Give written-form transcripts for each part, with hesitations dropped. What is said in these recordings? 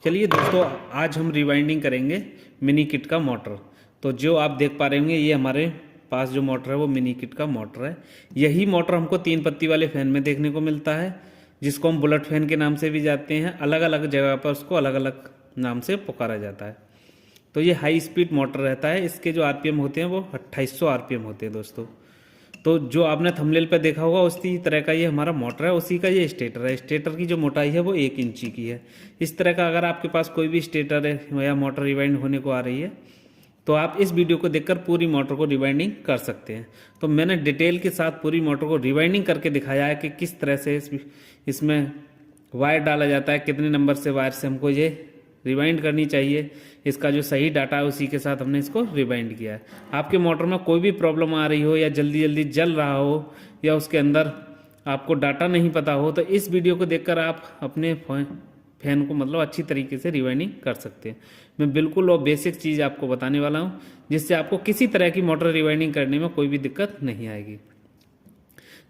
चलिए दोस्तों, आज हम रिवाइंडिंग करेंगे मिनी किट का मोटर। तो जो आप देख पा रहे होंगे, ये हमारे पास जो मोटर है वो मिनी किट का मोटर है। यही मोटर हमको 3 पत्ती वाले फैन में देखने को मिलता है, जिसको हम बुलेट फैन के नाम से भी जानते हैं। अलग अलग जगह पर उसको अलग अलग नाम से पुकारा जाता है। तो ये हाई स्पीड मोटर रहता है। इसके जो आरपीएम होते हैं वो 2800 आरपीएम होते हैं दोस्तों। तो जो आपने थंबनेल पर देखा होगा उसी तरह का ये हमारा मोटर है, उसी का ये स्टेटर है। स्टेटर की जो मोटाई है वो 1 इंची की है। इस तरह का अगर आपके पास कोई भी स्टेटर है या मोटर रिवाइंड होने को आ रही है, तो आप इस वीडियो को देखकर पूरी मोटर को रिवाइंडिंग कर सकते हैं। तो मैंने डिटेल के साथ पूरी मोटर को रिवाइंडिंग करके दिखाया है कि किस तरह से इसमें वायर डाला जाता है, कितने नंबर से वायर से हमको ये रिवाइंड करनी चाहिए। इसका जो सही डाटा है उसी के साथ हमने इसको रिवाइंड किया है। आपके मोटर में कोई भी प्रॉब्लम आ रही हो या जल्दी जल्दी जल रहा हो या उसके अंदर आपको डाटा नहीं पता हो, तो इस वीडियो को देखकर आप अपने फैन को मतलब अच्छी तरीके से रिवाइंडिंग कर सकते हैं। मैं बिल्कुल वो बेसिक चीज़ आपको बताने वाला हूँ, जिससे आपको किसी तरह की मोटर रिवाइंडिंग करने में कोई भी दिक्कत नहीं आएगी।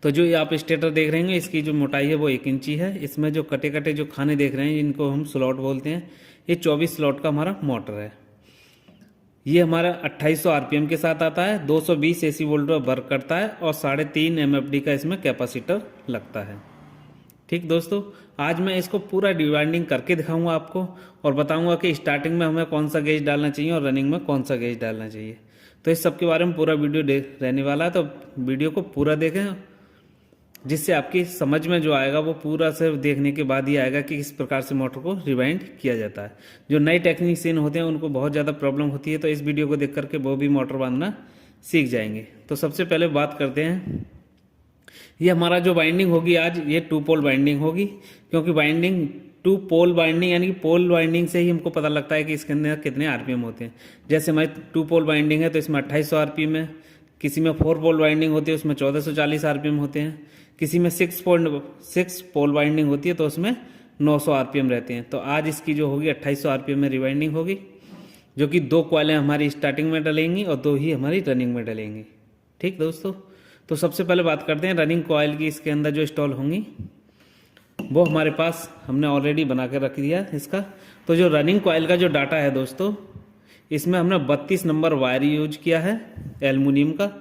तो जो ये आप स्टेटर देख रहे हैं, इसकी जो मोटाई है वो 1 इंची है। इसमें जो कटे कटे जो खाने देख रहे हैं, इनको हम स्लॉट बोलते हैं। ये 24 स्लॉट का हमारा मोटर है। ये हमारा 2800 आरपीएम के साथ आता है, 220 एसी वोल्ट पर वर्क करता है और 3.5 एमएफडी का इसमें कैपेसिटर लगता है। ठीक दोस्तों, आज मैं इसको पूरा रिवाइंडिंग करके दिखाऊंगा आपको और बताऊंगा कि स्टार्टिंग में हमें कौन सा गेज डालना चाहिए और रनिंग में कौन सा गेज डालना चाहिए। तो इस सब के बारे में पूरा वीडियो रहने वाला है, तो वीडियो को पूरा देखें, जिससे आपकी समझ में जो आएगा वो पूरा से देखने के बाद ही आएगा कि किस प्रकार से मोटर को रिवाइंड किया जाता है। जो नए टेक्नीशियन होते हैं उनको बहुत ज़्यादा प्रॉब्लम होती है, तो इस वीडियो को देख करके वो भी मोटर बांधना सीख जाएंगे। तो सबसे पहले बात करते हैं, ये हमारा जो बाइंडिंग होगी आज, ये 2 पोल बाइंडिंग होगी। क्योंकि बाइंडिंग 2 पोल बाइंडिंग यानी कि पोल बाइंडिंग से ही हमको पता लगता है कि इसके अंदर कितने आरपीएम होते हैं। जैसे हमारी 2 पोल बाइंडिंग है तो इसमें 2800 आरपीएम है। किसी में 4 पोल बाइंडिंग होती है, उसमें 1440 आरपीएम होते हैं। किसी में 6 पोल बाइंडिंग होती है तो उसमें 900 आरपीएम रहते हैं। तो आज इसकी जो होगी 2800 आरपीएम में रिवाइंडिंग होगी, जो कि 2 कॉइलें हमारी स्टार्टिंग में डलेंगी और 2 ही हमारी रनिंग में डलेंगी। ठीक दोस्तों, तो सबसे पहले बात करते हैं रनिंग कॉइल की। इसके अंदर जो इंस्टॉल होंगी वो हमारे पास हमने ऑलरेडी बना के रख दिया इसका। तो जो रनिंग कॉइल का जो डाटा है दोस्तों, इसमें हमने 32 नंबर वायर यूज किया है एल्युमिनियम का।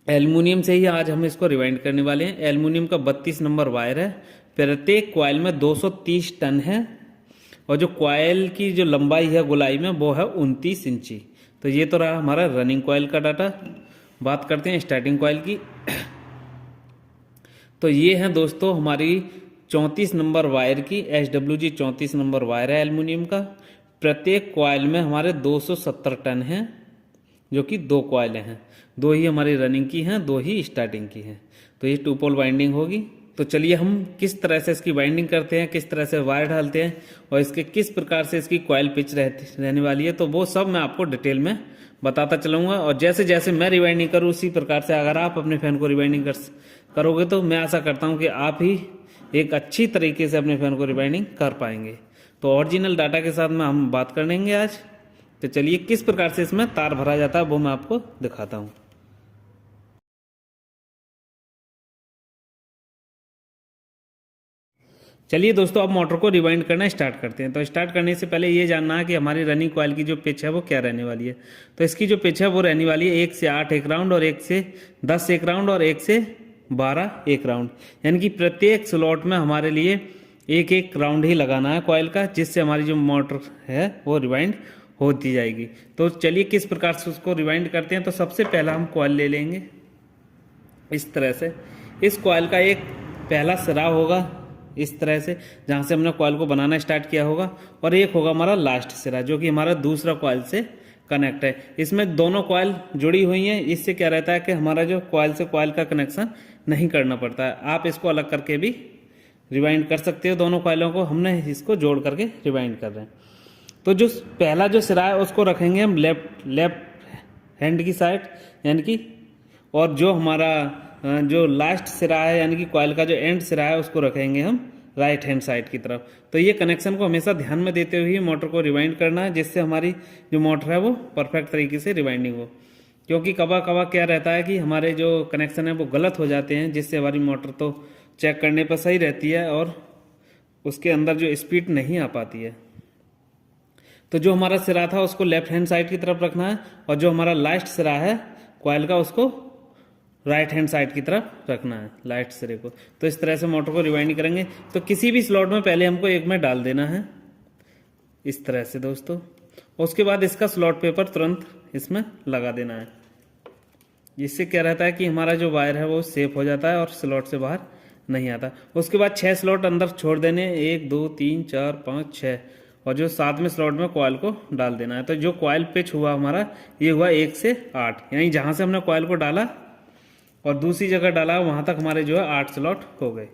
एल्युमिनियम से ही आज हम इसको रिवाइंड करने वाले हैं। एल्युमिनियम का 32 नंबर वायर है। प्रत्येक कॉइल में 230 टन है और जो कॉइल की जो लंबाई है गोलाई में वो है 29 इंची। तो ये तो रहा हमारा रनिंग कॉइल का डाटा। बात करते हैं स्टार्टिंग कॉइल की। तो ये है दोस्तों हमारी 34 नंबर वायर की SWG 34 नंबर वायर है एल्युमिनियम का। प्रत्येक कॉइल में हमारे 270 टन हैं, जो कि 2 कॉइलें हैं। 2 ही हमारी रनिंग की हैं, 2 ही स्टार्टिंग की हैं। तो ये 2 पोल बाइंडिंग होगी। तो चलिए हम किस तरह से इसकी बाइंडिंग करते हैं, किस तरह से वायर डालते हैं और इसके किस प्रकार से इसकी कॉइल पिच रहने वाली है, तो वो सब मैं आपको डिटेल में बताता चलूँगा। और जैसे जैसे मैं रिवाइंडिंग करूँ उसी प्रकार से अगर आप अपने फैन को रिवाइंडिंग करोगे तो मैं आशा करता हूँ कि आप ही एक अच्छी तरीके से अपने फैन को रिवाइंडिंग कर पाएंगे। तो ओरिजिनल डाटा के साथ में हम बात करेंगे आज। तो चलिए किस प्रकार से इसमें तार भरा जाता है वो मैं आपको दिखाता हूँ। चलिए दोस्तों, अब मोटर को रिवाइंड करना स्टार्ट करते हैं। तो स्टार्ट करने से पहले ये जानना है कि हमारी रनिंग कॉइल की जो पिच है वो क्या रहने वाली है। तो इसकी जो पिच है वो रहने वाली है 1 से 8 एक राउंड और 1 से 10 एक राउंड और 1 से 12 एक राउंड। यानी कि प्रत्येक स्लॉट में हमारे लिए एक एक राउंड ही लगाना है कॉइल का, जिससे हमारी जो मोटर है वो रिवाइंड होती जाएगी। तो चलिए किस प्रकार से उसको रिवाइंड करते हैं। तो सबसे पहला हम कॉइल ले लेंगे इस तरह से। इस कॉइल का एक पहला सिरा होगा इस तरह से, जहाँ से हमने कॉइल को बनाना स्टार्ट किया होगा, और एक होगा हमारा लास्ट सिरा, जो कि हमारा दूसरा कॉइल से कनेक्ट है। इसमें दोनों कॉइल जुड़ी हुई हैं। इससे क्या रहता है कि हमारा जो कॉइल से कॉइल का कनेक्शन नहीं करना पड़ता है। आप इसको अलग करके भी रिवाइंड कर सकते हो। दोनों कॉइलों को हमने इसको जोड़ करके रिवाइंड कर रहे हैं। तो जो पहला जो सिरा है उसको रखेंगे हम लेफ्ट हैंड की साइड यानी कि, और जो हमारा जो लास्ट सिरा है यानी कि कॉइल का जो एंड सिरा है उसको रखेंगे हम राइट हैंड साइड की तरफ। तो ये कनेक्शन को हमेशा ध्यान में देते हुए मोटर को रिवाइंड करना है, जिससे हमारी जो मोटर है वो परफेक्ट तरीके से रिवाइंडिंग हो। क्योंकि कभी कभी क्या रहता है कि हमारे जो कनेक्शन है वो गलत हो जाते हैं, जिससे हमारी मोटर तो चेक करने पर सही रहती है और उसके अंदर जो स्पीड नहीं आ पाती है। तो जो हमारा सिरा था उसको लेफ्ट हैंड साइड की तरफ रखना है, और जो हमारा लास्ट सिरा है कॉइल का उसको राइट हैंड साइड की तरफ रखना है, लास्ट सिरे को। तो इस तरह से मोटर को रिवाइंड करेंगे। तो किसी भी स्लॉट में पहले हमको एक में डाल देना है, इस तरह से दोस्तों। उसके बाद इसका स्लॉट पेपर तुरंत इसमें लगा देना है। इससे क्या रहता है कि हमारा जो वायर है वो सेफ हो जाता है और स्लॉट से बाहर नहीं आता। उसके बाद 6 स्लॉट अंदर छोड़ देने, 1 2 3 4 5 6, और जो 7वें स्लॉट में कॉइल को डाल देना है। तो जो कॉइल पिच हुआ हमारा ये हुआ 1 से 8, यानी जहाँ से हमने कॉइल को डाला और दूसरी जगह डाला वहाँ तक हमारे जो है 8 स्लॉट हो गए।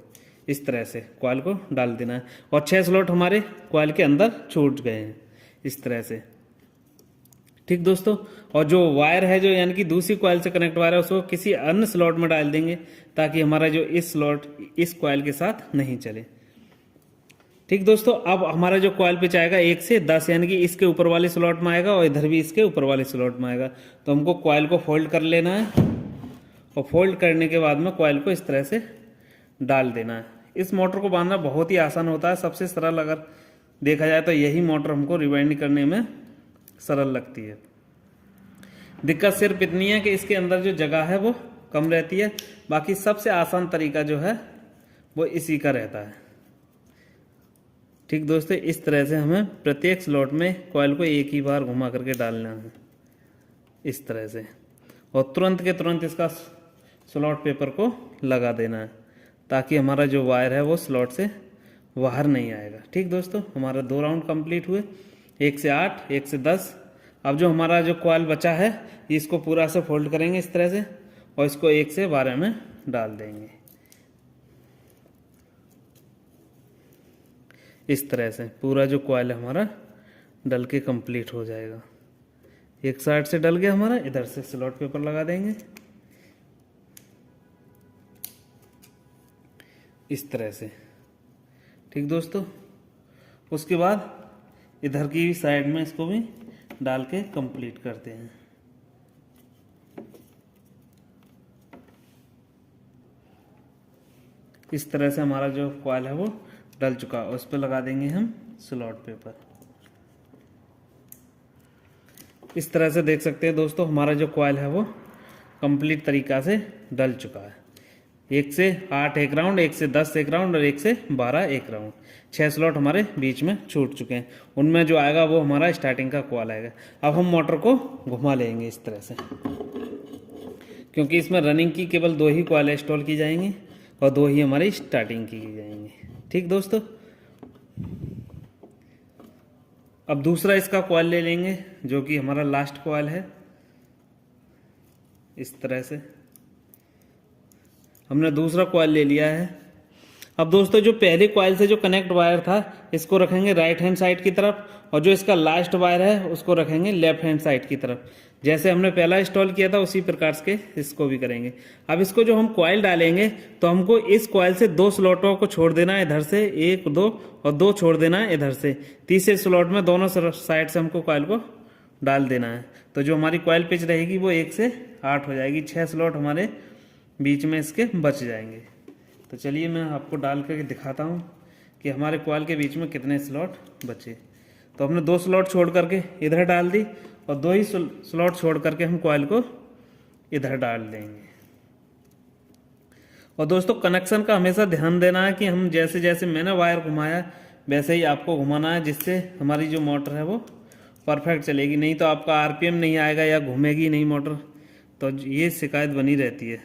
इस तरह से कॉइल को डाल देना है, और 6 स्लॉट हमारे कॉइल के अंदर छूट गए हैं इस तरह से। ठीक दोस्तों, और जो वायर है जो यानी कि दूसरी कॉइल से कनेक्ट वायर है उसको किसी अन्य स्लॉट में डाल देंगे, ताकि हमारा जो इस स्लॉट इस कॉइल के साथ नहीं चले। ठीक दोस्तों, अब हमारा जो कॉइल पिच आएगा 1 से 10, यानी कि इसके ऊपर वाले स्लॉट में आएगा और इधर भी इसके ऊपर वाले स्लॉट में आएगा। तो हमको कॉइल को फोल्ड कर लेना है, और फोल्ड करने के बाद में कॉइल को इस तरह से डाल देना है। इस मोटर को बांधना बहुत ही आसान होता है, सबसे सरल अगर देखा जाए तो यही मोटर हमको रिवाइंड करने में सरल लगती है। दिक्कत सिर्फ इतनी है कि इसके अंदर जो जगह है वो कम रहती है, बाकी सबसे आसान तरीका जो है वो इसी का रहता है। ठीक दोस्तों, इस तरह से हमें प्रत्येक स्लॉट में कॉइल को एक ही बार घुमा करके डालना है इस तरह से, और तुरंत के तुरंत इसका स्लॉट पेपर को लगा देना है, ताकि हमारा जो वायर है वो स्लॉट से बाहर नहीं आएगा। ठीक दोस्तों, हमारा 2 राउंड कंप्लीट हुए, 1 से 8, 1 से 10। अब जो हमारा जो कॉइल बचा है इसको पूरा से फोल्ड करेंगे इस तरह से, और इसको 1 से 12 में डाल देंगे इस तरह से। पूरा जो कॉइल हमारा डल के कंप्लीट हो जाएगा। एक साइड से डल गया हमारा, इधर से स्लॉट पेपर लगा देंगे इस तरह से। ठीक दोस्तों, उसके बाद इधर की साइड में इसको भी डाल के कंप्लीट करते हैं। इस तरह से हमारा जो कॉइल है वो डल चुका है, उस पर लगा देंगे हम स्लॉट पेपर। इस तरह से देख सकते हैं दोस्तों, हमारा जो कॉइल है वो कंप्लीट तरीका से डल चुका है। 1 से 8 एक राउंड, 1 से 10 एक राउंड, और 1 से 12 एक राउंड। 6 स्लॉट हमारे बीच में छूट चुके हैं। उनमें जो आएगा वो हमारा स्टार्टिंग का कॉइल आएगा। अब हम मोटर को घुमा लेंगे इस तरह से, क्योंकि इसमें रनिंग की केवल 2 ही कॉइल इंस्टॉल की जाएंगी और 2 ही हमारी स्टार्टिंग की जाएंगी। ठीक दोस्तों, अब दूसरा इसका कॉइल ले लेंगे जो कि हमारा लास्ट कॉइल है। इस तरह से हमने दूसरा कॉइल ले लिया है। अब दोस्तों, जो पहले कॉइल से जो कनेक्ट वायर था इसको रखेंगे राइट हैंड साइड की तरफ, और जो इसका लास्ट वायर है उसको रखेंगे लेफ्ट हैंड साइड की तरफ। जैसे हमने पहला इंस्टॉल किया था उसी प्रकार से इसको भी करेंगे। अब इसको जो हम कॉइल डालेंगे तो हमको इस कॉइल से 2 स्लॉटों को छोड़ देना है इधर से, 1 2, और 2 छोड़ देना है इधर से। तीसरे स्लॉट में दोनों साइड से हमको कॉइल को डाल देना है। तो जो हमारी कॉइल पिच रहेगी वो 1 से 8 हो जाएगी। 6 स्लॉट हमारे बीच में इसके बच जाएंगे। तो चलिए मैं आपको डाल करके दिखाता हूँ कि हमारे कॉइल के बीच में कितने स्लॉट बचे। तो हमने 2 स्लॉट छोड़ करके इधर डाल दी, और 2 ही स्लॉट छोड़ करके हम कॉइल को इधर डाल देंगे। और दोस्तों, कनेक्शन का हमेशा ध्यान देना है कि हम जैसे जैसे मैंने वायर घुमाया वैसे ही आपको घुमाना है, जिससे हमारी जो मोटर है वो परफेक्ट चलेगी। नहीं तो आपका आरपीएम नहीं आएगा या घूमेगी नहीं मोटर, तो ये शिकायत बनी रहती है।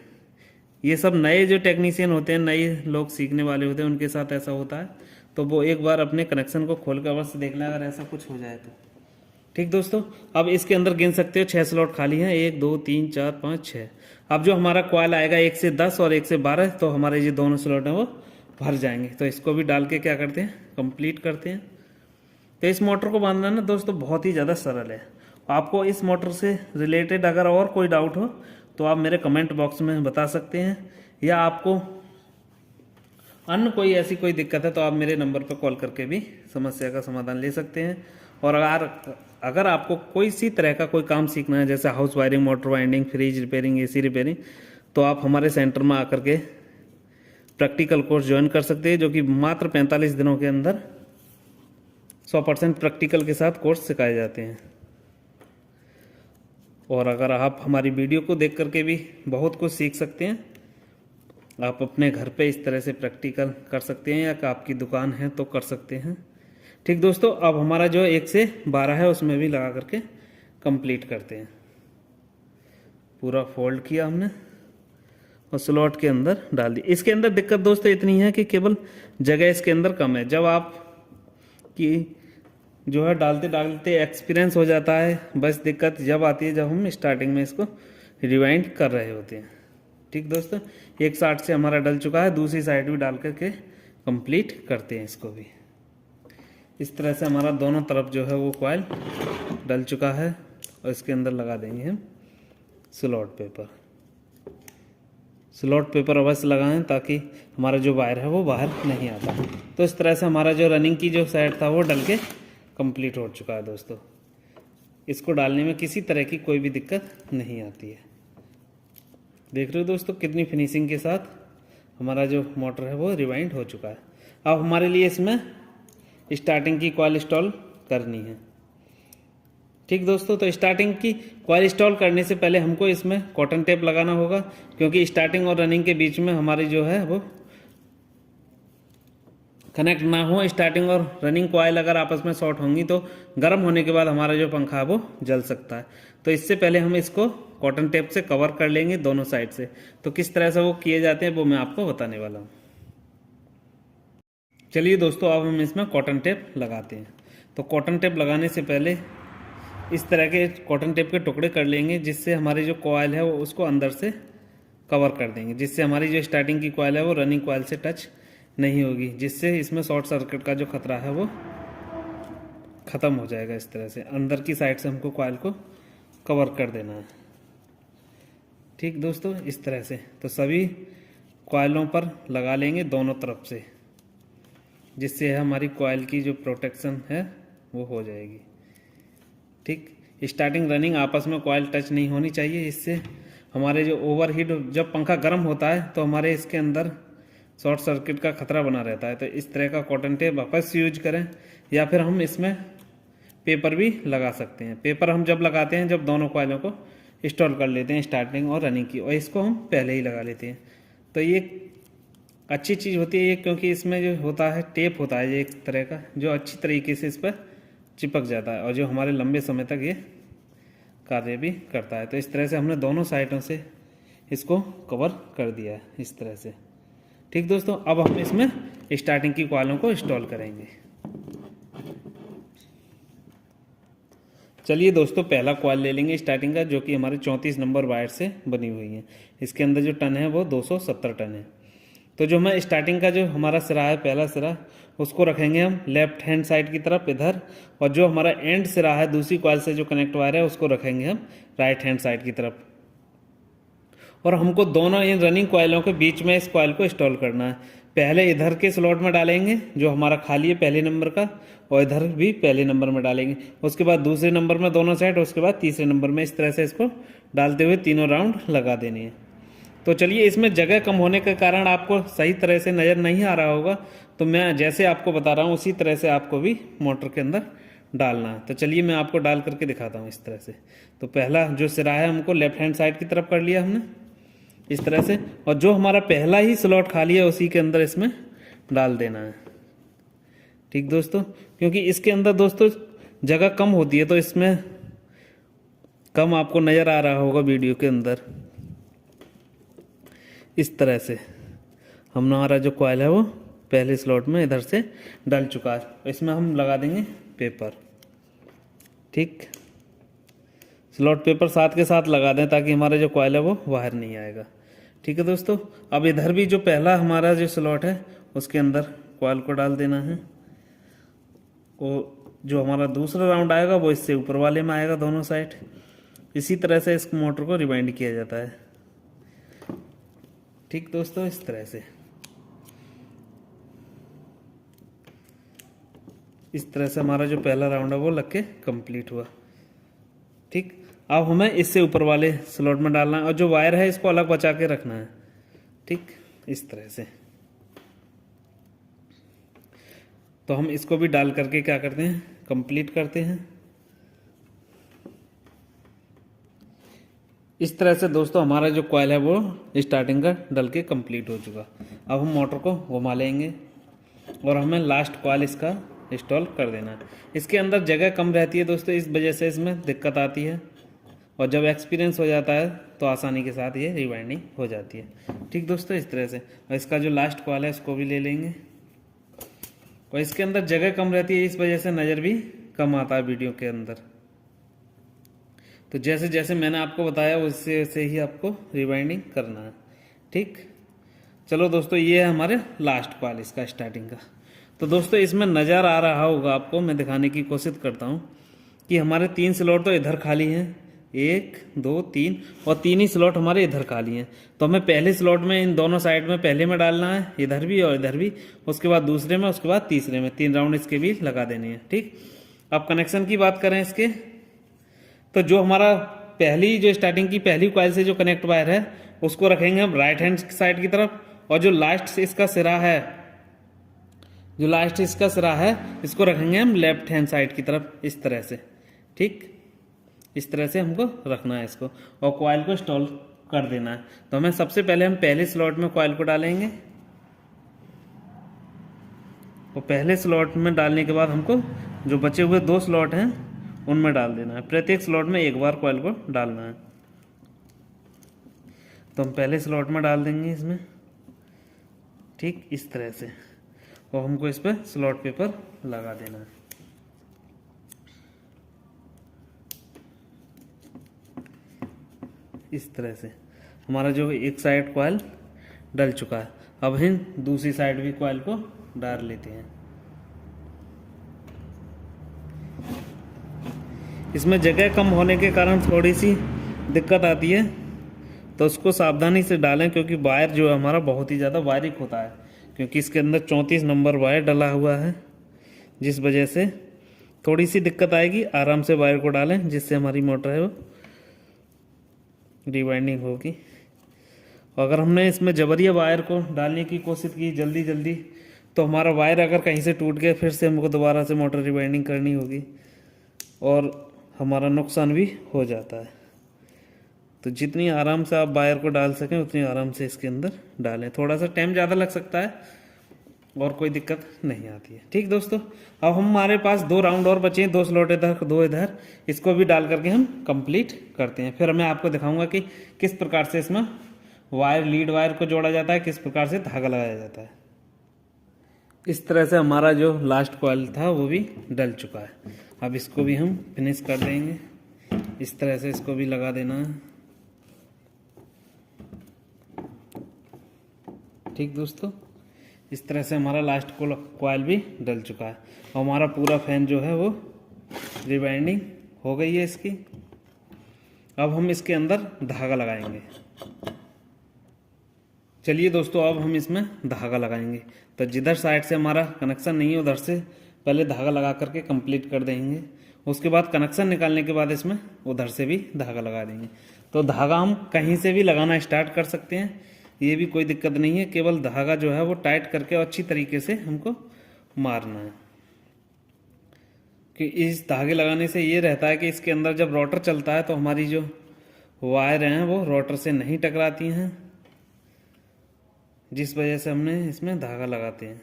ये सब नए जो टेक्नीशियन होते हैं, नए लोग सीखने वाले होते हैं, उनके साथ ऐसा होता है। तो वो एक बार अपने कनेक्शन को खोल कर अवश्य देखना अगर ऐसा कुछ हो जाए तो। ठीक दोस्तों, अब इसके अंदर गिन सकते हो 6 स्लॉट खाली हैं, 1 2 3 4 5 6। अब जो हमारा कॉइल आएगा 1 से 10 और 1 से 12, तो हमारे ये दोनों स्लॉट हैं वो भर जाएंगे। तो इसको भी डाल के क्या करते हैं, कंप्लीट करते हैं। तो इस मोटर को बांधना ना दोस्तों बहुत ही ज़्यादा सरल है। आपको इस मोटर से रिलेटेड अगर और कोई डाउट हो तो आप मेरे कमेंट बॉक्स में बता सकते हैं, या आपको अन्य कोई ऐसी कोई दिक्कत है तो आप मेरे नंबर पर कॉल करके भी समस्या का समाधान ले सकते हैं। और अगर आपको कोई सी तरह का कोई काम सीखना है, जैसे house wiring, motor winding, fridge repairing, AC repairing, तो आप हमारे सेंटर में आकर के प्रैक्टिकल कोर्स ज्वाइन कर सकते हैं, जो कि मात्र 45 दिनों के अंदर 100% प्रैक्टिकल के साथ कोर्स सिखाए जाते हैं। और अगर आप हमारी वीडियो को देख करके भी बहुत कुछ सीख सकते हैं, आप अपने घर पे इस तरह से प्रैक्टिकल कर सकते हैं, या आपकी दुकान है तो कर सकते हैं। ठीक दोस्तों, अब हमारा जो 1 से 12 है उसमें भी लगा करके कंप्लीट करते हैं। पूरा फोल्ड किया हमने और स्लॉट के अंदर डाल दी। इसके अंदर दिक्कत दोस्तों इतनी है कि केवल जगह इसके अंदर कम है। जब आप की जो है डालते डालते एक्सपीरियंस हो जाता है, बस दिक्कत जब आती है जब हम स्टार्टिंग में इसको रिवाइंड कर रहे होते हैं। ठीक दोस्तों, एक साइड से हमारा डल चुका है, दूसरी साइड भी डाल करके कंप्लीट करते हैं इसको भी। इस तरह से हमारा दोनों तरफ जो है वो कॉइल डल चुका है और इसके अंदर लगा देंगे हम स्लॉट पेपर। स्लॉट पेपर अवश्य लगाएं ताकि हमारा जो वायर है वो बाहर नहीं आता। तो इस तरह से हमारा जो रनिंग की जो साइड था वो डल के कंप्लीट हो चुका है दोस्तों। इसको डालने में किसी तरह की कोई भी दिक्कत नहीं आती है। देख रहे हो दोस्तों कितनी फिनिशिंग के साथ हमारा जो मोटर है वो रिवाइंड हो चुका है। अब हमारे लिए इसमें स्टार्टिंग की कॉइल इंस्टॉल करनी है। ठीक दोस्तों, तो स्टार्टिंग की कॉइल इंस्टॉल करने से पहले हमको इसमें कॉटन टेप लगाना होगा, क्योंकि स्टार्टिंग और रनिंग के बीच में हमारी जो है वो कनेक्ट ना हो। स्टार्टिंग और रनिंग कॉइल अगर आपस में शॉर्ट होंगी तो गर्म होने के बाद हमारा जो पंखा है वो जल सकता है। तो इससे पहले हम इसको कॉटन टेप से कवर कर लेंगे दोनों साइड से। तो किस तरह से वो किए जाते हैं वो मैं आपको बताने वाला हूँ। चलिए दोस्तों, अब हम इसमें कॉटन टेप लगाते हैं। तो कॉटन टेप लगाने से पहले इस तरह के कॉटन टेप के टुकड़े कर लेंगे, जिससे हमारी जो कॉइल है वो उसको अंदर से कवर कर देंगे, जिससे हमारी जो स्टार्टिंग की कॉइल है वो रनिंग कॉइल से टच नहीं होगी, जिससे इसमें शॉर्ट सर्किट का जो खतरा है वो ख़त्म हो जाएगा। इस तरह से अंदर की साइड से हमको कॉइल को कवर कर देना है। ठीक दोस्तों, इस तरह से तो सभी कॉइलों पर लगा लेंगे दोनों तरफ से, जिससे हमारी कॉइल की जो प्रोटेक्शन है वो हो जाएगी। ठीक, स्टार्टिंग रनिंग आपस में कॉइल टच नहीं होनी चाहिए। इससे हमारे जो ओवरहीट, जब पंखा गर्म होता है तो हमारे इसके अंदर शॉर्ट सर्किट का खतरा बना रहता है। तो इस तरह का कॉटन टेप वापस यूज करें, या फिर हम इसमें पेपर भी लगा सकते हैं। पेपर हम जब लगाते हैं जब दोनों कॉइलों को इंस्टॉल कर लेते हैं स्टार्टिंग और रनिंग की, और इसको हम पहले ही लगा लेते हैं। तो ये अच्छी चीज़ होती है ये, क्योंकि इसमें जो होता है टेप होता है ये एक तरह का, जो अच्छी तरीके से इस पर चिपक जाता है और जो हमारे लंबे समय तक ये कार्य भी करता है। तो इस तरह से हमने दोनों साइडों से इसको कवर कर दिया है इस तरह से। ठीक दोस्तों, अब हम इसमें स्टार्टिंग की कॉइलों को इंस्टॉल करेंगे। चलिए दोस्तों, पहला कॉइल ले लेंगे स्टार्टिंग का, जो कि हमारे 34 नंबर वायर से बनी हुई है। इसके अंदर जो टन है वो 270 टन है। तो जो हमारा स्टार्टिंग का जो हमारा सिरा है, पहला सिरा, उसको रखेंगे हम लेफ्ट हैंड साइड की तरफ इधर, और जो हमारा एंड सिरा है दूसरी कॉइल से जो कनेक्ट वायर है उसको रखेंगे हम राइट हैंड साइड की तरफ। और हमको दोनों इन रनिंग कॉइलों के बीच में इस कॉइल को इंस्टॉल करना है। पहले इधर के स्लॉट में डालेंगे जो हमारा खाली है पहले नंबर का, और इधर भी पहले नंबर में डालेंगे। उसके बाद दूसरे नंबर में दोनों साइड, उसके बाद तीसरे नंबर में। इस तरह से इसको डालते हुए तीनों राउंड लगा देने हैं। तो चलिए, इसमें जगह कम होने के कारण आपको सही तरह से नज़र नहीं आ रहा होगा, तो मैं जैसे आपको बता रहा हूँ उसी तरह से आपको भी मोटर के अंदर डालना है। तो चलिए मैं आपको डाल करके दिखाता हूँ इस तरह से। तो पहला जो सिरा है हमको लेफ्ट हैंड साइड की तरफ कर लिया हमने इस तरह से, और जो हमारा पहला ही स्लॉट खाली है उसी के अंदर इसमें डाल देना है। ठीक दोस्तों, क्योंकि इसके अंदर दोस्तों जगह कम होती है, तो इसमें कम आपको नज़र आ रहा होगा वीडियो के अंदर। इस तरह से हमारा जो कॉइल है वो पहले स्लॉट में इधर से डल चुका है। इसमें हम लगा देंगे पेपर। ठीक, स्लॉट पेपर साथ के साथ लगा दें ताकि हमारा जो कॉइल है वो बाहर नहीं आएगा। ठीक है दोस्तों, अब इधर भी जो पहला हमारा जो स्लॉट है उसके अंदर कॉइल को डाल देना है, और जो हमारा दूसरा राउंड आएगा वो इससे ऊपर वाले में आएगा दोनों साइड। इसी तरह से इस मोटर को रिवाइंड किया जाता है। ठीक दोस्तों, इस तरह से हमारा जो पहला राउंड है वो लग के कंप्लीट हुआ। ठीक, अब हमें इससे ऊपर वाले स्लॉट में डालना है, और जो वायर है इसको अलग बचा के रखना है। ठीक, इस तरह से तो हम इसको भी डाल करके क्या करते हैं, कंप्लीट करते हैं। इस तरह से दोस्तों हमारा जो कॉइल है वो स्टार्टिंग का डल के कंप्लीट हो चुका। अब हम मोटर को घुमा लेंगे और हमें लास्ट कॉइल इसका इंस्टॉल कर देना है। इसके अंदर जगह कम रहती है दोस्तों, इस वजह से इसमें दिक्कत आती है, और जब एक्सपीरियंस हो जाता है तो आसानी के साथ ये रिवाइंडिंग हो जाती है। ठीक दोस्तों, इस तरह से। और इसका जो लास्ट कॉइल है इसको भी ले लेंगे, और इसके अंदर जगह कम रहती है, इस वजह से नज़र भी कम आता है वीडियो के अंदर। तो जैसे जैसे मैंने आपको बताया उससे वैसे ही आपको रिवाइंडिंग करना है। ठीक, चलो दोस्तों, ये है हमारे लास्ट कॉइल इसका स्टार्टिंग का। तो दोस्तों इसमें नज़र आ रहा होगा आपको, मैं दिखाने की कोशिश करता हूँ कि हमारे 3 स्लॉट तो इधर खाली हैं, 1 2 3, और 3 ही स्लॉट हमारे इधर खाली हैं। तो हमें पहले स्लॉट में इन दोनों साइड में पहले में डालना है, इधर भी और इधर भी, उसके बाद दूसरे में, उसके बाद तीसरे में, 3 राउंड इसके भी लगा देने हैं। ठीक, अब कनेक्शन की बात करें इसके, तो जो हमारा पहली जो स्टार्टिंग की पहली कॉइल से जो कनेक्ट वायर है उसको रखेंगे हम राइट हैंड साइड की तरफ, और जो लास्ट इसका सिरा है, जो लास्ट इसका सिरा है इसको रखेंगे हम लेफ्ट हैंड साइड की तरफ, इस तरह से। ठीक, इस तरह से हमको रखना है इसको, और कॉइल को इंस्टॉल कर देना है। तो हमें सबसे पहले हम पहले स्लॉट में कॉइल को डालेंगे, और पहले स्लॉट में डालने के बाद हमको जो बचे हुए 2 स्लॉट हैं उनमें डाल देना है। प्रत्येक स्लॉट में एक बार कॉइल को डालना है। तो हम पहले स्लॉट में डाल देंगे इसमें, ठीक इस तरह से, और हमको इस पर स्लॉट पेपर लगा देना है। इस तरह से हमारा जो एक साइड कॉइल डल चुका है। अब हम दूसरी साइड भी कॉइल को डाल लेते हैं। इसमें जगह कम होने के कारण थोड़ी सी दिक्कत आती है, तो उसको सावधानी से डालें, क्योंकि वायर जो है हमारा बहुत ही ज़्यादा बारीक होता है, क्योंकि इसके अंदर 34 नंबर वायर डला हुआ है, जिस वजह से थोड़ी सी दिक्कत आएगी। आराम से वायर को डालें जिससे हमारी मोटर है वो रिवाइंडिंग होगी। और अगर हमने इसमें जबरिया वायर को डालने की कोशिश की जल्दी जल्दी, तो हमारा वायर अगर कहीं से टूट गया फिर से हमको दोबारा से मोटर रिवाइंडिंग करनी होगी, और हमारा नुकसान भी हो जाता है। तो जितनी आराम से आप वायर को डाल सकें उतनी आराम से इसके अंदर डालें। थोड़ा सा टाइम ज़्यादा लग सकता है और कोई दिक्कत नहीं आती है। ठीक दोस्तों, अब हमारे पास 2 राउंड और बचे हैं, 2 स्लॉट इधर 2 इधर, इसको भी डाल करके हम कंप्लीट करते हैं। फिर मैं आपको दिखाऊंगा कि किस प्रकार से इसमें वायर, लीड वायर को जोड़ा जाता है, किस प्रकार से धागा लगाया जाता है। इस तरह से हमारा जो लास्ट कॉइल था वो भी डल चुका है। अब इसको भी हम फिनिश कर देंगे। इस तरह से इसको भी लगा देना है। ठीक दोस्तों, इस तरह से हमारा लास्ट कॉइल भी डल चुका है, और हमारा पूरा फैन जो है वो रिवाइंडिंग हो गई है इसकी। अब हम इसके अंदर धागा लगाएंगे। चलिए दोस्तों, अब हम इसमें धागा लगाएंगे। तो जिधर साइड से हमारा कनेक्शन नहीं है उधर से पहले धागा लगा करके कंप्लीट कर देंगे। उसके बाद कनेक्शन निकालने के बाद इसमें उधर से भी धागा लगा देंगे। तो धागा हम कहीं से भी लगाना स्टार्ट कर सकते हैं, ये भी कोई दिक्कत नहीं है। केवल धागा जो है वो टाइट करके और अच्छी तरीके से हमको मारना है, कि इस धागे लगाने से ये रहता है कि इसके अंदर जब रोटर चलता है तो हमारी जो वायर हैं वो रोटर से नहीं टकराती हैं, जिस वजह से हमने इसमें धागा लगाते हैं।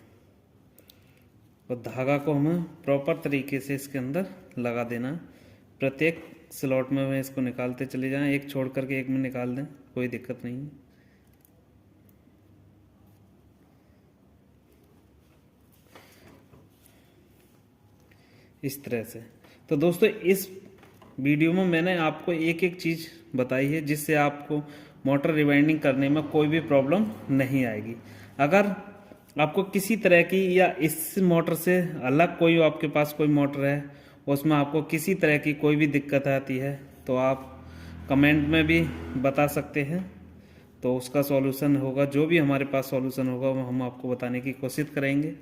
और धागा को हमें प्रॉपर तरीके से इसके अंदर लगा देना। प्रत्येक स्लॉट में हमें इसको निकालते चले जाएं, एक छोड़ करके एक में निकाल दें, कोई दिक्कत नहीं। इस तरह से। तो दोस्तों, इस वीडियो में मैंने आपको एक एक चीज़ बताई है जिससे आपको मोटर रिवाइंडिंग करने में कोई भी प्रॉब्लम नहीं आएगी। अगर आपको किसी तरह की या इस मोटर से अलग कोई आपके पास कोई मोटर है, उसमें आपको किसी तरह की कोई भी दिक्कत आती है, तो आप कमेंट में भी बता सकते हैं, तो उसका सॉल्यूशन होगा। जो भी हमारे पास सॉल्यूशन होगा वो हम आपको बताने की कोशिश करेंगे।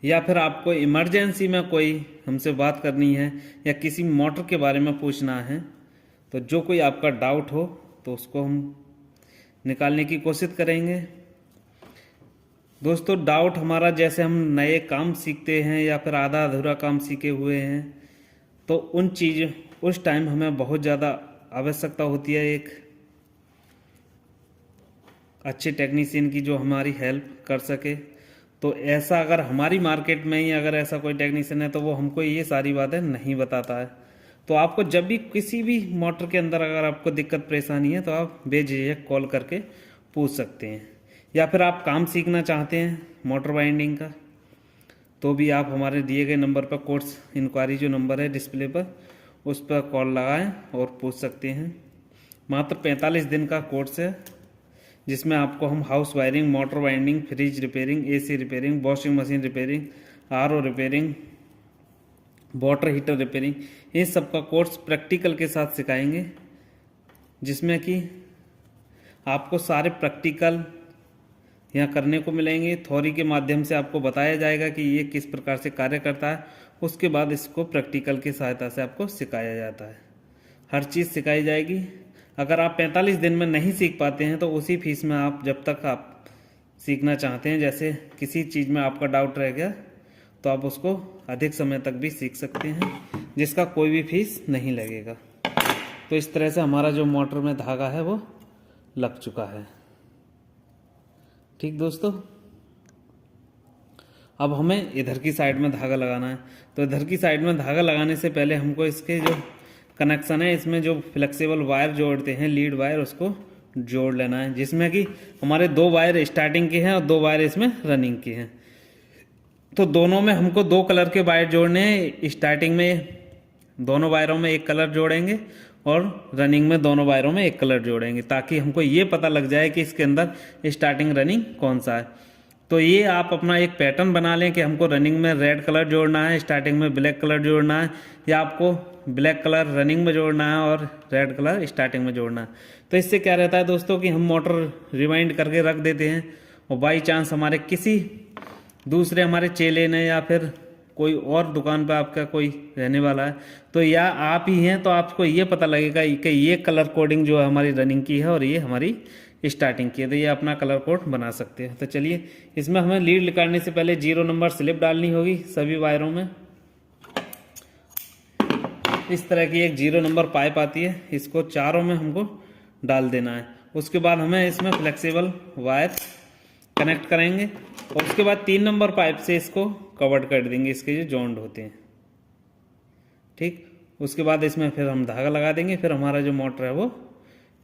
या फिर आपको इमरजेंसी में कोई हमसे बात करनी है या किसी मोटर के बारे में पूछना है, तो जो कोई आपका डाउट हो तो उसको हम निकालने की कोशिश करेंगे। दोस्तों डाउट हमारा, जैसे हम नए काम सीखते हैं या फिर आधा अधूरा काम सीखे हुए हैं, तो उस टाइम हमें बहुत ज़्यादा आवश्यकता होती है एक अच्छे टेक्नीशियन की जो हमारी हेल्प कर सके। तो ऐसा अगर हमारी मार्केट में ही अगर ऐसा कोई टेक्नीशियन है तो वो हमको ये सारी बातें नहीं बताता है। तो आपको जब भी किसी भी मोटर के अंदर अगर आपको दिक्कत परेशानी है तो आप बेझिझक कॉल करके पूछ सकते हैं। या फिर आप काम सीखना चाहते हैं मोटर वाइंडिंग का, तो भी आप हमारे दिए गए नंबर पर कोर्स इंक्वायरी जो नंबर है डिस्प्ले पर, उस पर कॉल लगाएं और पूछ सकते हैं। मात्र 45 दिन का कोर्स है, जिसमें आपको हम house wiring, motor winding, fridge repairing, AC repairing, washing machine repairing, RO repairing, water heater repairing, इन सब का कोर्स प्रैक्टिकल के साथ सिखाएंगे, जिसमें कि आपको सारे प्रैक्टिकल यहाँ करने को मिलेंगे। थ्योरी के माध्यम से आपको बताया जाएगा कि ये किस प्रकार से कार्य करता है, उसके बाद इसको प्रैक्टिकल की सहायता से आपको सिखाया जाता है। हर चीज़ सिखाई जाएगी। अगर आप 45 दिन में नहीं सीख पाते हैं तो उसी फीस में आप जब तक आप सीखना चाहते हैं, जैसे किसी चीज़ में आपका डाउट रह गया तो आप उसको अधिक समय तक भी सीख सकते हैं, जिसका कोई भी फीस नहीं लगेगा। तो इस तरह से हमारा जो मोटर में धागा है वो लग चुका है। ठीक दोस्तों, अब हमें इधर की साइड में धागा लगाना है। तो इधर की साइड में धागा लगाने से पहले हमको इसके जो कनेक्शन है, इसमें जो फ्लेक्सिबल वायर जोड़ते हैं, लीड वायर, उसको जोड़ लेना है, जिसमें कि हमारे 2 वायर स्टार्टिंग के हैं और 2 वायर इसमें रनिंग के हैं। तो दोनों में हमको 2 कलर के वायर जोड़ने हैं। स्टार्टिंग में दोनों वायरों में एक कलर जोड़ेंगे और रनिंग में दोनों वायरों में एक कलर जोड़ेंगे, ताकि हमको ये पता लग जाए कि इसके अंदर स्टार्टिंग रनिंग कौन सा है। तो ये आप अपना एक पैटर्न बना लें कि हमको रनिंग में रेड कलर जोड़ना है, स्टार्टिंग में ब्लैक कलर जोड़ना है, या आपको ब्लैक कलर रनिंग में जोड़ना है और रेड कलर स्टार्टिंग में जोड़ना है। तो इससे क्या रहता है दोस्तों कि हम मोटर रिवाइंड करके रख देते हैं और बाई चांस हमारे किसी दूसरे हमारे चेले ने या फिर कोई और दुकान पे आपका कोई रहने वाला है, तो या आप ही हैं, तो आपको ये पता लगेगा कि ये कलर कोडिंग जो है हमारी रनिंग की है और ये हमारी स्टार्टिंग की है, तो ये अपना कलर कोड बना सकते हैं। तो चलिए, इसमें हमें लीड निकालने से पहले 0 नंबर स्लिप डालनी होगी सभी वायरों में। इस तरह की एक 0 नंबर पाइप आती है, इसको चारों में हमको डाल देना है। उसके बाद हमें इसमें फ्लेक्सिबल वायर कनेक्ट करेंगे और उसके बाद 3 नंबर पाइप से इसको कवर्ड कर देंगे, इसके जो जॉइंट होते हैं। ठीक, उसके बाद इसमें फिर हम धागा लगा देंगे, फिर हमारा जो मोटर है वो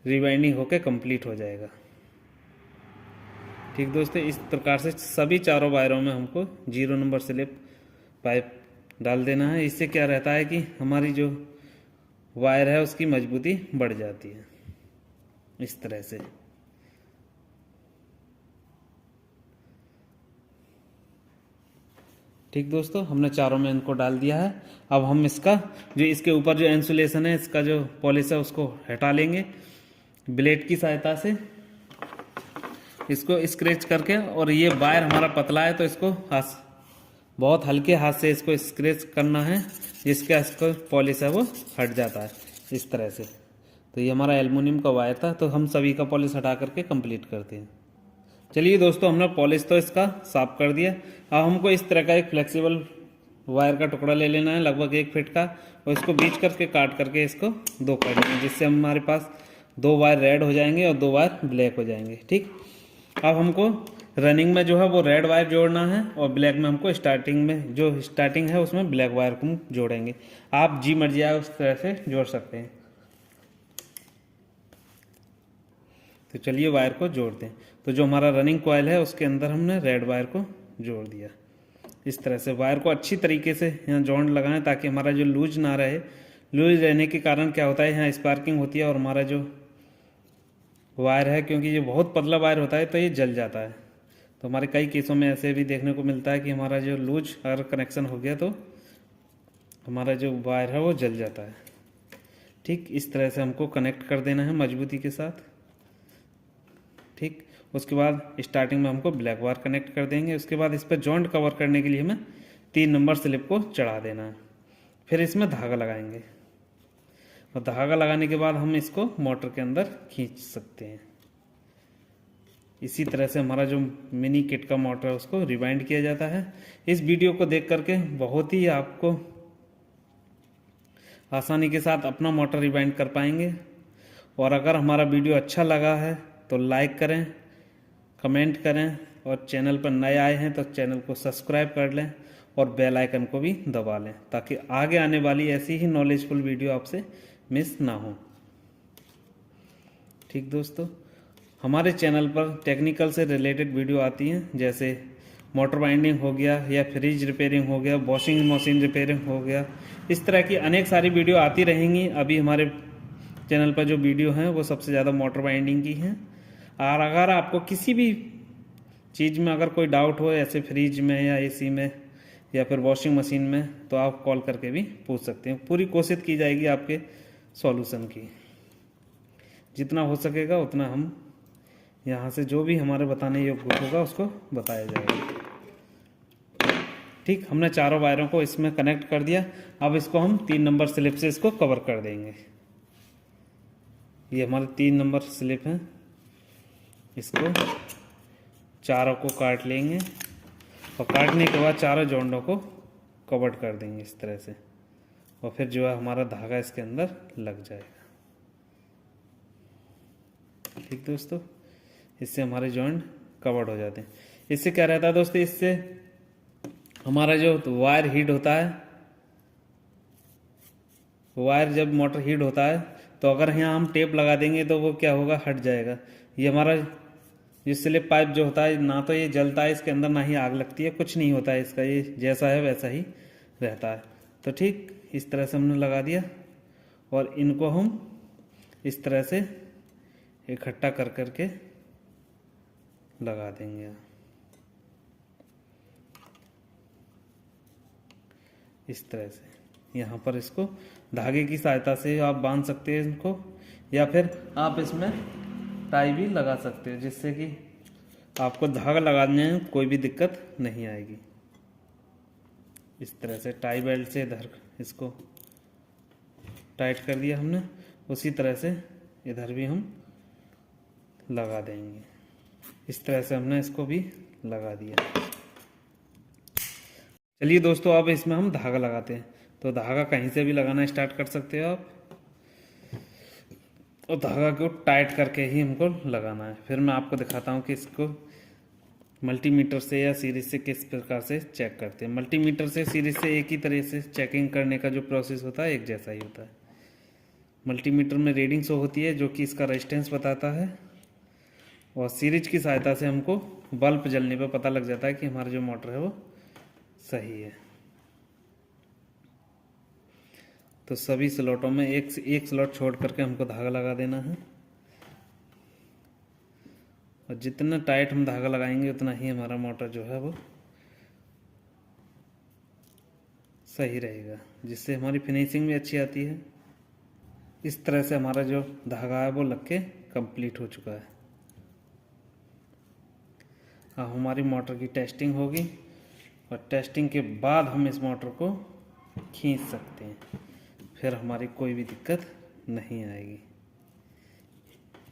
रिवाइंडिंग होकर कंप्लीट हो जाएगा। ठीक दोस्तों, इस प्रकार से सभी चारों वायरों में हमको 0 नंबर स्लिप पाइप डाल देना है। इससे क्या रहता है कि हमारी जो वायर है उसकी मजबूती बढ़ जाती है, इस तरह से। ठीक दोस्तों, हमने चारों में इनको डाल दिया है। अब हम इसका जो इसके ऊपर जो इंसुलेशन है, इसका जो पॉलिश है, उसको हटा लेंगे ब्लेड की सहायता से, इसको स्क्रैच करके। और ये वायर हमारा पतला है तो इसको बहुत हल्के हाथ से इसको स्क्रैच करना है, जिसका इसको पॉलिश है वो हट जाता है इस तरह से। तो ये हमारा एल्युमिनियम का वायर था, तो हम सभी का पॉलिश हटा करके कंप्लीट करते हैं। चलिए दोस्तों, हमने पॉलिश तो इसका साफ कर दिया। अब हमको इस तरह का एक फ्लेक्सिबल वायर का टुकड़ा ले लेना है, लगभग 1 फीट का, और इसको बीच करके काट करके इसको 2 कर देंगे, जिससे हमारे पास 2 वायर रेड हो जाएंगे और 2 वायर ब्लैक हो जाएंगे। ठीक, अब हमको रनिंग में जो है वो रेड वायर जोड़ना है और ब्लैक में हमको स्टार्टिंग में जो स्टार्टिंग है उसमें ब्लैक वायर को जोड़ेंगे। आप जी मर्जी आए उस तरह से जोड़ सकते हैं। तो चलिए वायर को जोड़ते हैं। तो जो हमारा रनिंग कॉइल है उसके अंदर हमने रेड वायर को जोड़ दिया। इस तरह से वायर को अच्छी तरीके से यहाँ जॉइंट लगाएं, ताकि हमारा जो लूज ना रहे। लूज रहने के कारण क्या होता है, यहाँ स्पार्किंग होती है और हमारा जो वायर है, क्योंकि ये बहुत पतला वायर होता है, तो ये जल जाता है। तो हमारे कई केसों में ऐसे भी देखने को मिलता है कि हमारा जो लूज अगर कनेक्शन हो गया तो हमारा जो वायर है वो जल जाता है। ठीक, इस तरह से हमको कनेक्ट कर देना है मजबूती के साथ। ठीक, उसके बाद स्टार्टिंग में हमको ब्लैक वायर कनेक्ट कर देंगे। उसके बाद इस पर जॉइंट कवर करने के लिए हमें 3 नंबर स्लिप को चढ़ा देना है। फिर इसमें धागा लगाएंगे और धागा लगाने के बाद हम इसको मोटर के अंदर खींच सकते हैं। इसी तरह से हमारा जो मिनी किट का मोटर है उसको रिवाइंड किया जाता है। इस वीडियो को देख करके बहुत ही आपको आसानी के साथ अपना मोटर रिवाइंड कर पाएंगे। और अगर हमारा वीडियो अच्छा लगा है तो लाइक करें, कमेंट करें, और चैनल पर नए आए हैं तो चैनल को सब्सक्राइब कर लें और बेल आइकन को भी दबा लें, ताकि आगे आने वाली ऐसी ही नॉलेजफुल वीडियो आपसे मिस ना हो। ठीक दोस्तों, हमारे चैनल पर टेक्निकल से रिलेटेड वीडियो आती हैं, जैसे मोटर वाइंडिंग हो गया या फ्रिज रिपेयरिंग हो गया, वॉशिंग मशीन रिपेयरिंग हो गया, इस तरह की अनेक सारी वीडियो आती रहेंगी। अभी हमारे चैनल पर जो वीडियो हैं वो सबसे ज़्यादा मोटर वाइंडिंग की हैं। और अगर आपको किसी भी चीज़ में अगर कोई डाउट हो, ऐसे फ्रिज में या एसी में या फिर वॉशिंग मशीन में, तो आप कॉल करके भी पूछ सकते हैं। पूरी कोशिश की जाएगी आपके सॉल्यूशन की। जितना हो सकेगा उतना हम यहाँ से जो भी हमारे बताने योग्य होगा उसको बताया जाएगा। ठीक, हमने चारों वायरों को इसमें कनेक्ट कर दिया। अब इसको हम 3 नंबर स्लिप से इसको कवर कर देंगे। ये हमारे 3 नंबर स्लिप हैं, इसको चारों को काट लेंगे और काटने के बाद चारों जॉइंटों को कवर कर देंगे इस तरह से, और फिर जो है हमारा धागा इसके अंदर लग जाएगा। ठीक दोस्तों, इससे हमारे जॉइंट कवर्ड हो जाते हैं। इससे क्या रहता है दोस्तों, इससे हमारा जो वायर हीट होता है, वायर जब मोटर हीट होता है तो अगर यहाँ हम टेप लगा देंगे तो वो क्या होगा, हट जाएगा। ये हमारा जो स्लिप पाइप जो होता है, ना तो ये जलता है इसके अंदर, ना ही आग लगती है, कुछ नहीं होता है इसका, ये जैसा है वैसा ही रहता है। तो ठीक इस तरह से हमने लगा दिया और इनको हम इस तरह से इकट्ठा कर करके लगा देंगे इस तरह से। यहाँ पर इसको धागे की सहायता से आप बांध सकते हैं इनको, या फिर आप इसमें टाई भी लगा सकते हो, जिससे कि आपको धागा लगाने में कोई भी दिक्कत नहीं आएगी। इस तरह से टाई बेल्ट से इधर इसको टाइट कर दिया हमने, उसी तरह से इधर भी हम लगा देंगे। इस तरह से हमने इसको भी लगा दिया। चलिए दोस्तों, अब इसमें हम धागा लगाते हैं। तो धागा कहीं से भी लगाना स्टार्ट कर सकते हो आप, और धागा को टाइट करके ही हमको लगाना है। फिर मैं आपको दिखाता हूँ कि इसको मल्टीमीटर से या सीरीज से किस प्रकार से चेक करते हैं। मल्टीमीटर से सीरीज से एक ही तरह से चेकिंग करने का जो प्रोसेस होता है एक जैसा ही होता है। मल्टीमीटर में रीडिंग शो होती है जो कि इसका रेजिस्टेंस बताता है, और सीरीज की सहायता से हमको बल्ब जलने पर पता लग जाता है कि हमारा जो मोटर है वो सही है। तो सभी स्लॉटों में एक स्लॉट छोड़ करके हमको धागा लगा देना है, और जितना टाइट हम धागा लगाएंगे उतना ही हमारा मोटर जो है वो सही रहेगा, जिससे हमारी फिनिशिंग भी अच्छी आती है। इस तरह से हमारा जो धागा है वो लग के कंप्लीट हो चुका है। अब हमारी मोटर की टेस्टिंग होगी, और टेस्टिंग के बाद हम इस मोटर को खींच सकते हैं, फिर हमारी कोई भी दिक्कत नहीं आएगी।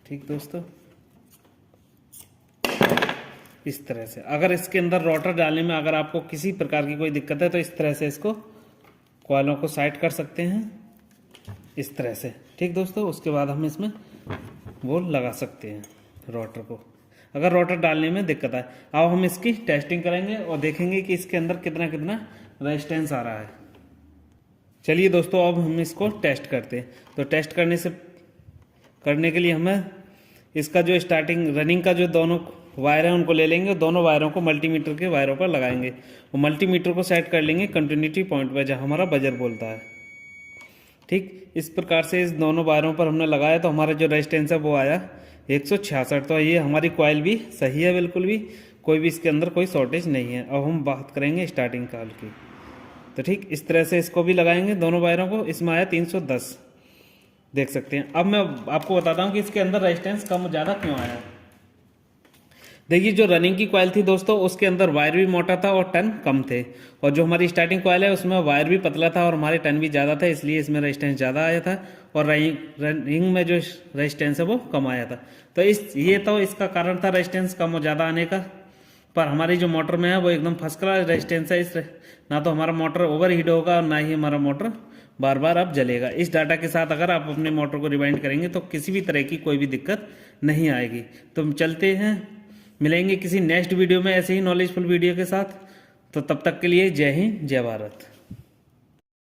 ठीक दोस्तों, इस तरह से अगर इसके अंदर रोटर डालने में अगर आपको किसी प्रकार की कोई दिक्कत है तो इस तरह से इसको कॉइलों को साइड कर सकते हैं इस तरह से। ठीक दोस्तों, उसके बाद हम इसमें वो लगा सकते हैं रोटर को, अगर रोटर डालने में दिक्कत आए। अब हम इसकी टेस्टिंग करेंगे और देखेंगे कि इसके अंदर कितना कितना रेजिस्टेंस आ रहा है। चलिए दोस्तों, अब हम इसको टेस्ट करते हैं। तो टेस्ट करने के लिए हमें इसका जो स्टार्टिंग रनिंग का जो दोनों वायर हैं उनको ले लेंगे, दोनों वायरों को मल्टीमीटर के वायरों पर लगाएंगे और मल्टीमीटर को सेट कर लेंगे कंटिन्यूटी पॉइंट पर जहाँ हमारा बजर बोलता है। ठीक इस प्रकार से इस दोनों वायरों पर हमने लगाया तो हमारा जो रेजिस्टेंस है वो आया 166। तो ये हमारी कॉइल भी सही है, बिल्कुल भी कोई भी इसके अंदर कोई शॉर्टेज नहीं है। अब हम बात करेंगे स्टार्टिंग कॉइल की। तो ठीक इस तरह से इसको भी लगाएंगे दोनों वायरों को। इसमें आया 310, देख सकते हैं। अब मैं आपको बताता हूँ कि इसके अंदर रेजिस्टेंस कम ज़्यादा क्यों आया। देखिए, जो रनिंग की कॉइल थी दोस्तों उसके अंदर वायर भी मोटा था और टन कम थे, और जो हमारी स्टार्टिंग कॉइल है उसमें वायर भी पतला था और हमारे टन भी ज़्यादा था, इसलिए इसमें रेजिस्टेंस ज़्यादा आया था। और रनिंग में जो रेजिस्टेंस है वो कम आया था। तो ये तो इसका कारण था रेजिस्टेंस कम ज़्यादा आने का। पर हमारी जो मोटर में है वो एकदम फर्स्ट क्लास रेजिस्टेंस है। इस ना तो हमारा मोटर ओवर हीट होगा और ना ही हमारा मोटर बार बार अब जलेगा। इस डाटा के साथ अगर आप अपने मोटर को रिवाइंड करेंगे तो किसी भी तरह की कोई भी दिक्कत नहीं आएगी। तो हम चलते हैं, मिलेंगे किसी नेक्स्ट वीडियो में ऐसे ही नॉलेजफुल वीडियो के साथ। तो तब तक के लिए जय हिंद, जय भारत।